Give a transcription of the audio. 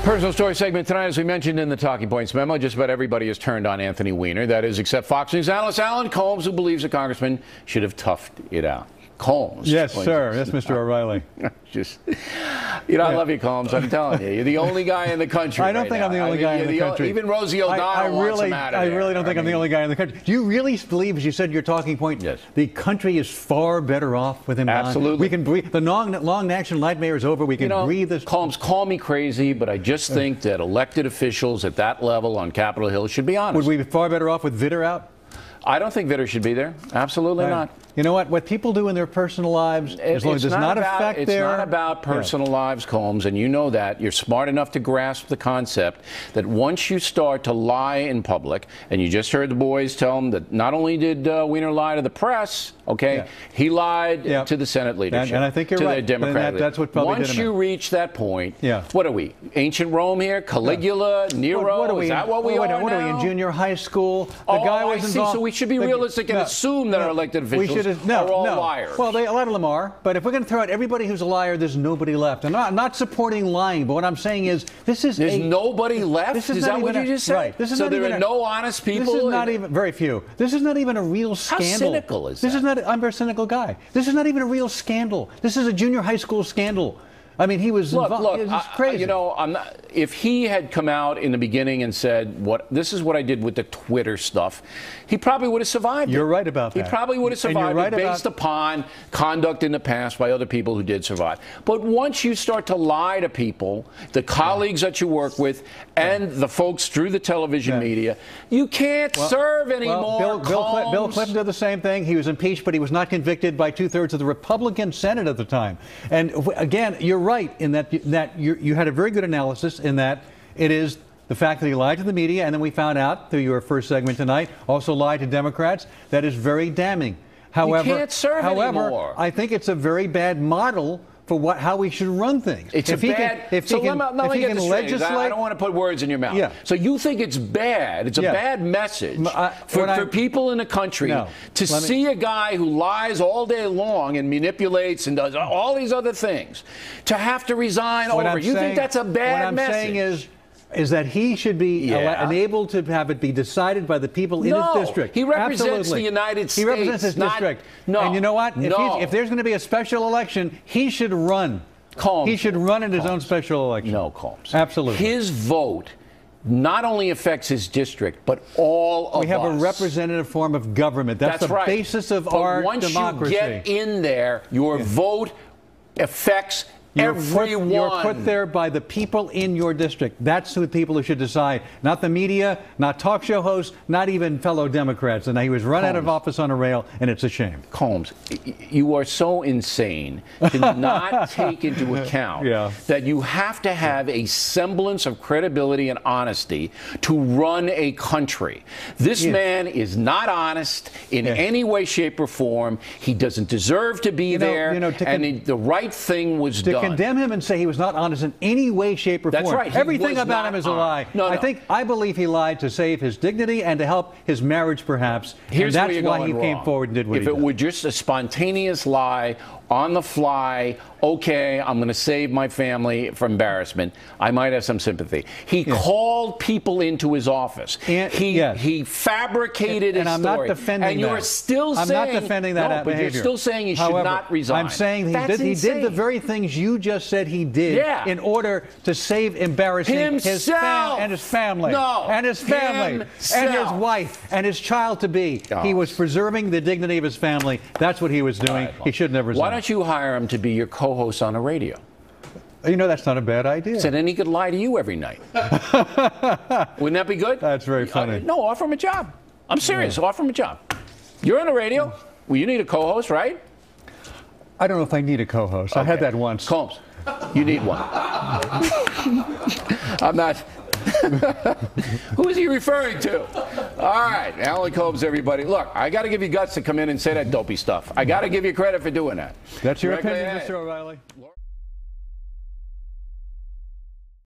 Personal story segment tonight, as we mentioned in the Talking Points memo, just about everybody has turned on Anthony Weiner. That is, except Fox News analyst Alan Colmes, who believes the congressman should have toughed it out. Colmes. Yes, sir. Yes, Mr. O'Reilly. Just, I love you, Colmes. I'm telling you. You're the only guy in the country. I don't think I'm the only guy in the country. Even Rosie O'Donnell wants him out of there. I really don't think I'm the only guy in the country. Do you really believe, as you said in your talking point, yes, the country is far better off with him gone? Absolutely. We can breathe. The long national nightmare is over. We can breathe this. Colmes, call me crazy, but I just think that elected officials at that level on Capitol Hill should be honest. Would we be far better off with Vitter out? I don't think Vitter should be there. Absolutely not. You know what? What people do in their personal lives, as long as it does not affect their... It's not about personal lives, Colmes, and you know that. You're smart enough to grasp the concept that once you start to lie in public, and you just heard the boys tell them that not only did Weiner lie to the press, he lied to the Senate leadership, and I think you're to right. the Democratic That's what probably Once did you reach that point, yeah. What are we? Ancient Rome here? Caligula? Nero? What are we, is that what we are now? What are we, in junior high school? The guy was involved. So we should be realistic and assume that our elected officials are all liars. Well, a lot of them are, but if we're going to throw out everybody who's a liar, there's nobody left. I'm not supporting lying, but what I'm saying is there's nobody left? Is that what you just said? Right. So there are no honest people? This is not even, very few. This is not even a real scandal. How cynical is that? This is not, I'm a very cynical guy. This is not even a real scandal. This is a junior high school scandal. I mean, he was involved. Look, it's crazy. I'm not, if he had come out in the beginning and said, this is what I did with the Twitter stuff, he probably would have survived it. You're right about that. He probably would have survived it based upon conduct in the past by other people who did survive. But once you start to lie to people, the colleagues that you work with, and the folks through the television media, you can't serve anymore. Bill Clinton did the same thing. He was impeached, but he was not convicted by 2/3 of the Republican Senate at the time. And again, you're right in that you had a very good analysis in that it is the fact that he lied to the media, and then we found out through your first segment tonight, also lied to Democrats. That is very damning. However, you can't serve anymore. I think it's a very bad model for how we should run things. It's let me get this straight. I don't want to put words in your mouth. Yeah. So you think it's bad? It's a bad message for people in the country to see a guy who lies all day long and manipulates and does all these other things to have to resign over. You think that's a bad message? What I'm saying is that he should be enabled to have it be decided by the people in his district. He represents the United States. He represents his district. And you know what? If there's going to be a special election, he should run. Colmes. He should run in his own special election. No, Colmes. Absolutely. His vote not only affects his district, but all of us. We have a representative form of government. That's the basis of our democracy. Once you get in there, your vote affects everyone. You're put there by the people in your district. That's the people who should decide. Not the media, not talk show hosts, not even fellow Democrats. And he was run out of office on a rail, and it's a shame. Colmes, you are so insane to not take into account that you have to have a semblance of credibility and honesty to run a country. This man is not honest in any way, shape, or form. He doesn't deserve to be there, and the right thing was done. Condemn him and say he was not honest in any way, shape, or form. That's right. Everything about him is a lie. I believe he lied to save his dignity and to help his marriage, perhaps. Here's and that's why he came forward and did what he did. If it were just a spontaneous lie on the fly, okay, I'm going to save my family from embarrassment, I might have some sympathy. He called people into his office. He fabricated his story. And I'm not defending that. And you're still saying... I'm not defending that behavior. But you're still saying he should not resign. I'm saying he did the very things you just said he did in order to save embarrassing his family. And his family. And his wife and his child-to-be. He was preserving the dignity of his family. That's what he was doing. He should never resign. Why don't you hire him to be your co-host on the radio? You know, that's not a bad idea. So then he could lie to you every night. Wouldn't that be good? That's very funny. No, offer him a job. I'm serious. Offer him a job. You're on the radio. Well, you need a co-host, right? I don't know if I need a co-host. I had that once. Colmes, you need one. I'm not. Who is he referring to? All right, Alan Colmes, everybody. Look, I got to give you guts to come in and say that dopey stuff. I got to give you credit for doing that. That's your opinion, Mr. O'Reilly.